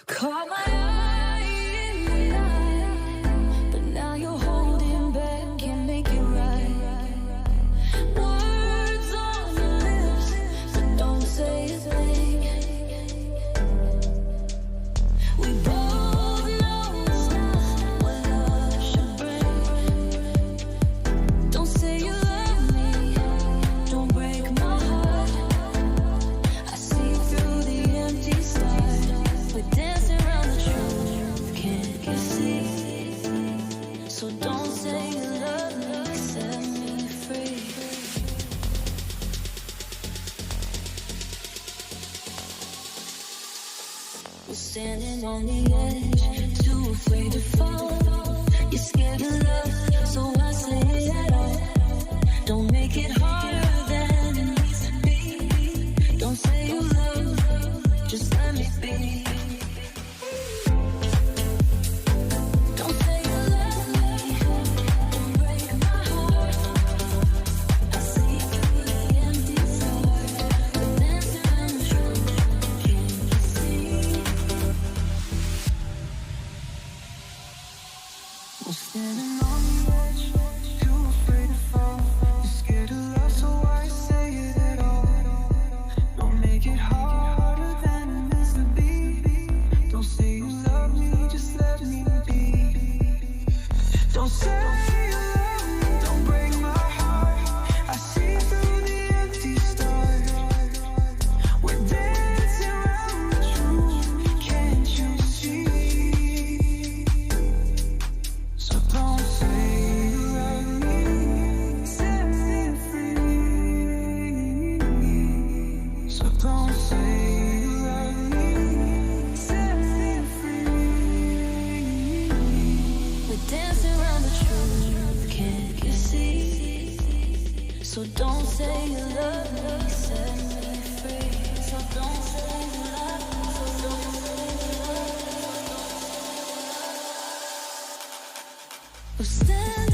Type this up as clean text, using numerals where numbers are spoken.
Caught my eye in the night, but now you're holding back, can't make it right. Words on your lips, but don't say a thing. We both know it's not what love should bring. Don't say you love me, don't break my heart. I see through the empty stars. We're dancing around the truth, can't you see? So don't say you love me, set me free. We're standing on the edge, too afraid to fall. You're scared of love, so I say it at all. Don't make it harder than it needs to be. Don't say you love, just let me be. Don't say you love me, don't break my heart. I see through the empty stars. We're dancing around the truth, can't you see? We're standing on the edge, too afraid to fall. You're scared of love, so why say it at all? Don't make it harder than it needs to be. Don't say you love me, just let me be. Don't say you love me, don't break my heart. I see through the empty stars. We're dancing around the truth, can't you see? So don't say you love me, set me free. So don't say you love me, set me free. We're dancing around the truth, can't you see? So don't say you love me, set me free. So don't say you love me, so don't say you love me. We're standing